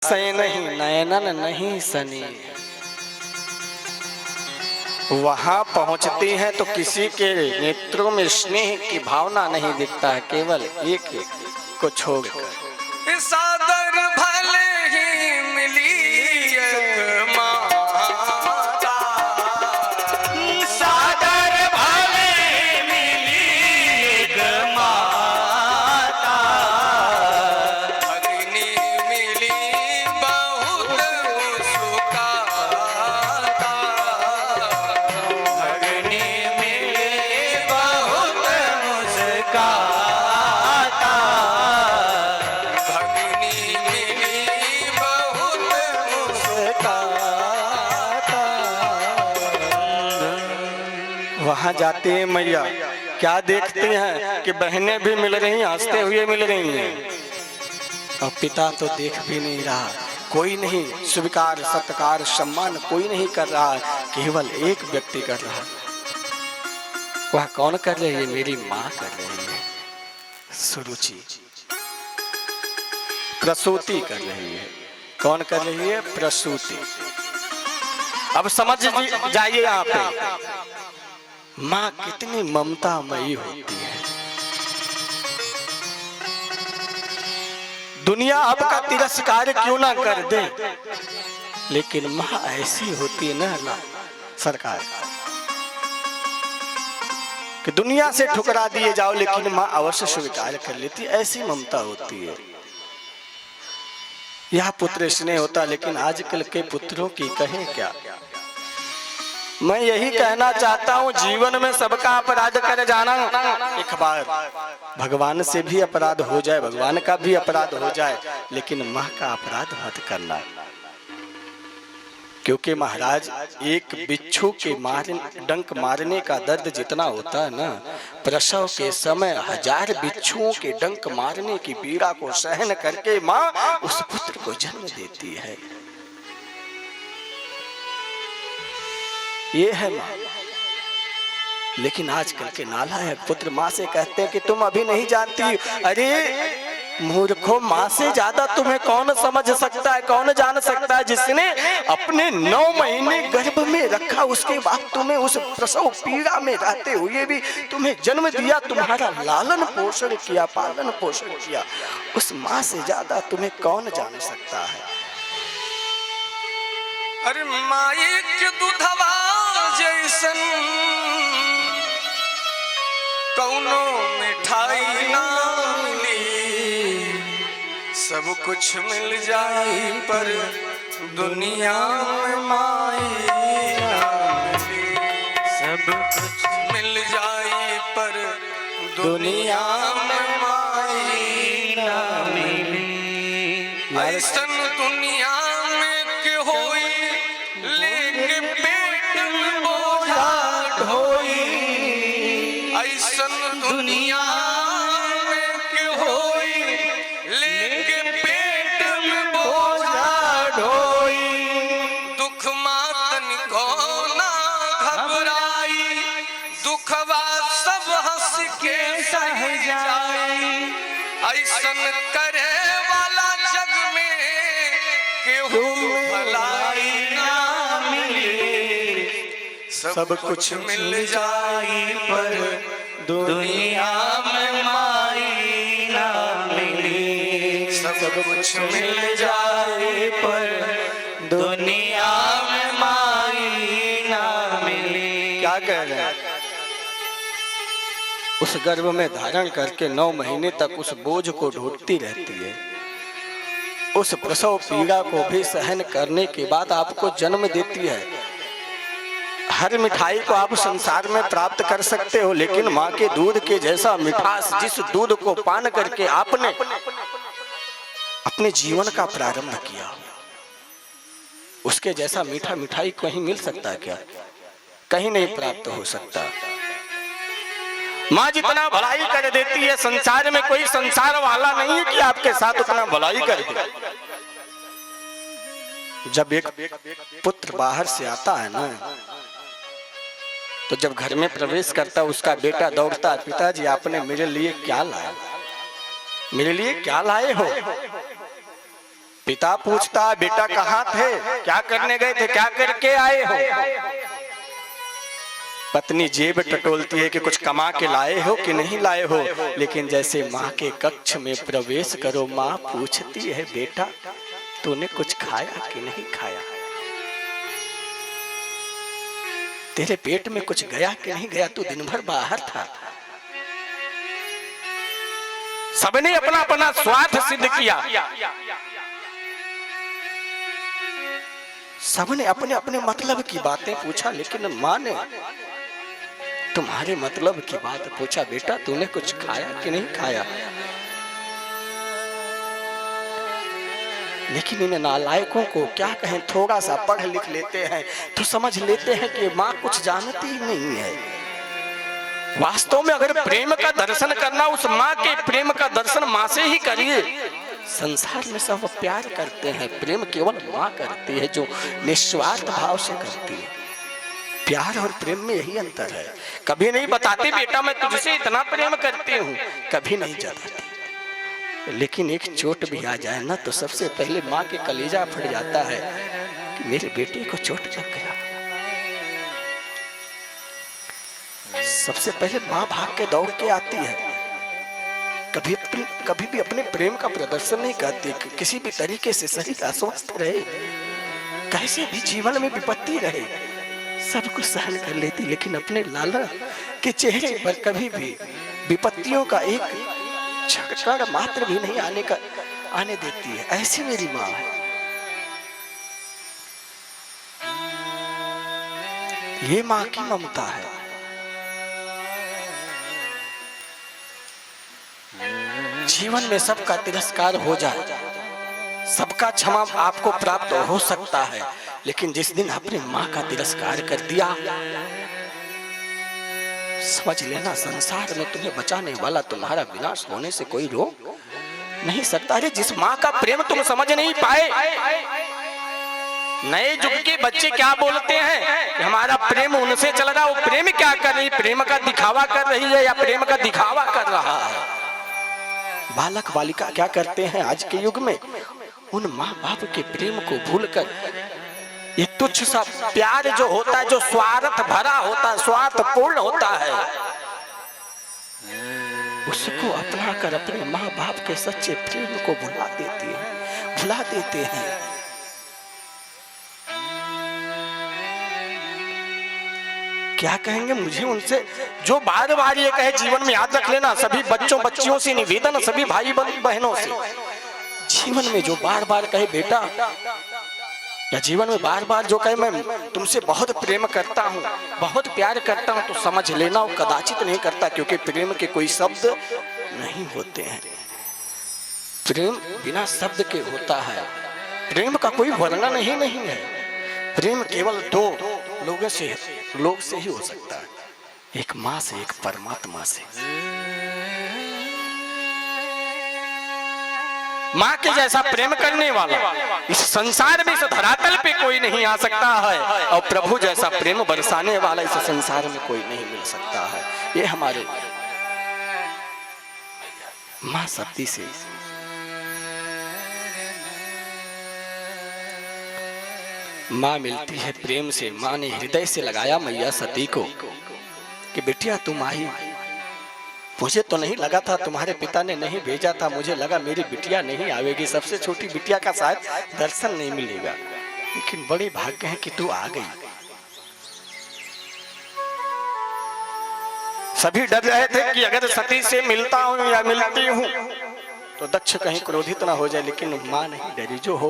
से नहीं नयनन नहीं सनी। वहां पहुंचती हैं तो किसी के नेत्रों में स्नेह की भावना नहीं दिखता है, केवल एक को छोड़कर। सादर भले ही मिली एक माता, सादर भले मिली एक माता, भगनी मिली बहुत मुस्काता, भगनी मिली बहुत मुस्काता, वहां जाते हैं मैया, क्या देखते हैं कि बहनें भी मिल रही हैं, हंसते हुए मिल रही हैं, और पिता तो देख भी नहीं रहा, कोई नहीं स्वीकार सत्कार सम्मान कोई नहीं कर रहा, केवल एक व्यक्ति कर रहा। वह कौन कर रही है? मेरी माँ कर रही है, सुरुचि प्रसूति कर रही है। कौन कर रही है? प्रसूति। अब समझ जाइए यहाँ पे माँ कितनी ममतामयी होती है। दुनिया आपका तिरस्कार क्यों ना कर दे, लेकिन माँ ऐसी होती है ना सरकार कि दुनिया से ठुकरा दिए जाओ लेकिन माँ अवश्य स्वीकार कर लेती, ऐसी ममता होती है। यह पुत्र स्नेह होता, लेकिन आजकल के पुत्रों की कहें क्या। मैं यही कहना चाहता हूँ, जीवन में सबका अपराध कर जाना, एक बार भगवान से भी अपराध हो जाए, भगवान का भी अपराध हो जाए, लेकिन माँ का अपराध मत करना। क्योंकि महाराज एक बिच्छू के डंक मारने का दर्द जितना होता है ना, प्रसव के समय 1000 बिच्छुओं के डंक मारने की पीड़ा को सहन करके माँ उस पुत्र को जन्म देती है। ये है माँ। लेकिन आजकल के नालायक पुत्र माँ से कहते हैं कि तुम अभी नहीं जानती। अरे मूर्खों, माँ से ज्यादा तुम्हें कौन समझ सकता है, कौन जान सकता है, जिसने अपने 9 महीने गर्भ में रखा, उसके बाद तुम्हें उस प्रसव पीड़ा में रहते हुए भी तुम्हें जन्म दिया, तुम्हारा लालन पोषण किया, पालन पोषण किया, उस माँ से ज्यादा तुम्हें कौन जान सकता है। अरे माई के दूधवा जैसन कौनो मिठाई ना मिली, सब कुछ मिल जाए पर दुनिया में माई ना मिली, सब कुछ मिल जाए पर दुनिया में माई ना मिली। ऐसन दुनिया में के होई लेके पेट में बोझा ढोई, ऐसन दुनिया में के होई लेके पेट में बोझा ढोई, दुख मातन को ना घबराई, दुखवा सब हंस के सह जाई, ऐसन करे वाला जग में केहू भलाई ना मिले, सब कुछ मिल जाए पर दुनिया में माई ना मिले, सब कुछ मिल जाए पर दुनिया में माई ना मिले। क्या कह रहे हैं? उस गर्भ में धारण करके 9 महीने तक उस बोझ को ढूंढती रहती है, उस प्रसव पीड़ा को भी सहन करने के बाद आपको जन्म देती है। हर मिठाई को आप संसार में प्राप्त कर सकते हो, लेकिन माँ के दूध के जैसा मिठास, जिस दूध को पान करके आपने अपने जीवन का प्रारंभ किया, उसके जैसा मीठा मिठाई कहीं मिल सकता है क्या? कहीं नहीं प्राप्त हो सकता। माँ जितना भलाई कर देती है, संसार में कोई संसार वाला नहीं है कि आपके साथ उतना भलाई कर दे। जब एक पुत्र बाहर से आता है ना, तो जब घर में प्रवेश करता है, उसका बेटा दौड़ता है, पिताजी आपने मेरे लिए क्या लाया, मेरे लिए क्या लाए हो? पिता पूछता है, बेटा कहाँ थे, क्या करने गए थे, क्या करके आए हो? पत्नी जेब टटोलती है कि कुछ कमा के लाए हो कि नहीं लाए हो। लेकिन जैसे माँ के कक्ष में प्रवेश करो, माँ पूछती है, बेटा तूने कुछ खाया कि नहीं खाया, तेरे पेट में कुछ गया कि नहीं गया, तू दिन भर बाहर था। सबने अपना अपना स्वार्थ सिद्ध किया, सबने अपने अपने मतलब की बातें पूछा, लेकिन माँ ने तुम्हारे मतलब की बात पूछा, बेटा तूने कुछ खाया कि नहीं खाया। लेकिन इन नालायकों को क्या कहें, थोड़ा सा पढ़ लिख लेते हैं तो समझ लेते हैं कि माँ कुछ जानती ही नहीं है। वास्तव में अगर प्रेम का दर्शन करना, उस माँ के प्रेम का दर्शन माँ से ही करिए। संसार में सब प्यार करते हैं, प्रेम केवल माँ करती है जो निस्वार्थ भाव से करती है। प्यार और प्रेम में यही अंतर है। कभी नहीं बताती बेटा मैं तुझसे इतना प्रेम करती हूँ, कभी नहीं जताती। लेकिन एक चोट भी आ जाए ना तो सबसे पहले माँ के कलेजा फट जाता है कि मेरे बेटे को चोट लग गया। सबसे पहले माँ भाग के दौड़ के आती है। कभी भी अपने प्रेम का प्रदर्शन नहीं करती। किसी भी तरीके से शरीर अस्वस्थ रहे, कैसे भी जीवन में विपत्ति रहे, सब कुछ सहन कर लेती, लेकिन अपने लाला के चेहरे पर कभी भी विपत्तियों का एक क्षण मात्र भी नहीं आने देती है। ऐसी मेरी माँ है। ये माँ की ममता है। जीवन में सबका तिरस्कार हो जाए, सबका क्षमा आपको प्राप्त हो सकता है, लेकिन जिस दिन अपनी माँ का तिरस्कार कर दिया, समझ लेना संसार में तुम्हें बचाने वाला तुम्हारा विनाश होने से कोई रोक नहीं सकता। अरे जिस माँ का प्रेम तुम समझ नहीं पाए, नए युग के बच्चे क्या बोलते हैं कि हमारा प्रेम उनसे चल रहा, वो प्रेम क्या कर रही, प्रेम का दिखावा कर रही है या प्रेम का दिखावा कर रहा है। बालक बालिका क्या करते हैं आज के युग में, उन माँ बाप के प्रेम को भूलकर ये तुच्छ सा प्यार जो होता है, जो स्वार्थ भरा होता है, स्वार्थपूर्ण होता है, उसको अपना कर अपने माँ बाप के सच्चे प्रेम को भुला देते हैं। क्या कहेंगे मुझे उनसे जो बार बार ये कहे, जीवन में याद रख लेना, सभी बच्चों बच्चियों से निवेदन, सभी भाई बहनों से, जीवन में जो बार बार कहे बेटा, या जीवन में बार बार जो कहे मैं तुमसे बहुत प्रेम करता हूँ, बहुत प्यार करता हूँ, तो समझ लेना वो कदाचित नहीं करता, क्योंकि प्रेम के कोई शब्द नहीं होते हैं। प्रेम बिना शब्द के होता है। प्रेम का कोई वर्णन ही नहीं है। प्रेम केवल दो लोग से ही हो सकता है, एक माँ से, एक परमात्मा से। माँ के जैसा प्रेम करने वाला इस संसार में, इस धरातल पे कोई नहीं आ सकता है, और प्रभु जैसा प्रेम बरसाने वाला इस संसार में कोई नहीं मिल सकता है। ये हमारे माँ सती से माँ मिलती है प्रेम से। माँ ने हृदय से लगाया मैया सती को कि बेटिया तुम आई, मुझे तो नहीं लगा था, तुम्हारे पिता ने नहीं भेजा था, मुझे लगा मेरी बिटिया नहीं आवेगी, सबसे छोटी बिटिया का शायद दर्शन नहीं मिलेगा, लेकिन बड़े भाग्य है कि तू आ गई। सभी डर रहे थे कि अगर सती से मिलता हूं या मिलती हूं तो दक्ष कहीं क्रोधित ना हो जाए, लेकिन माँ नहीं डरी, जो हो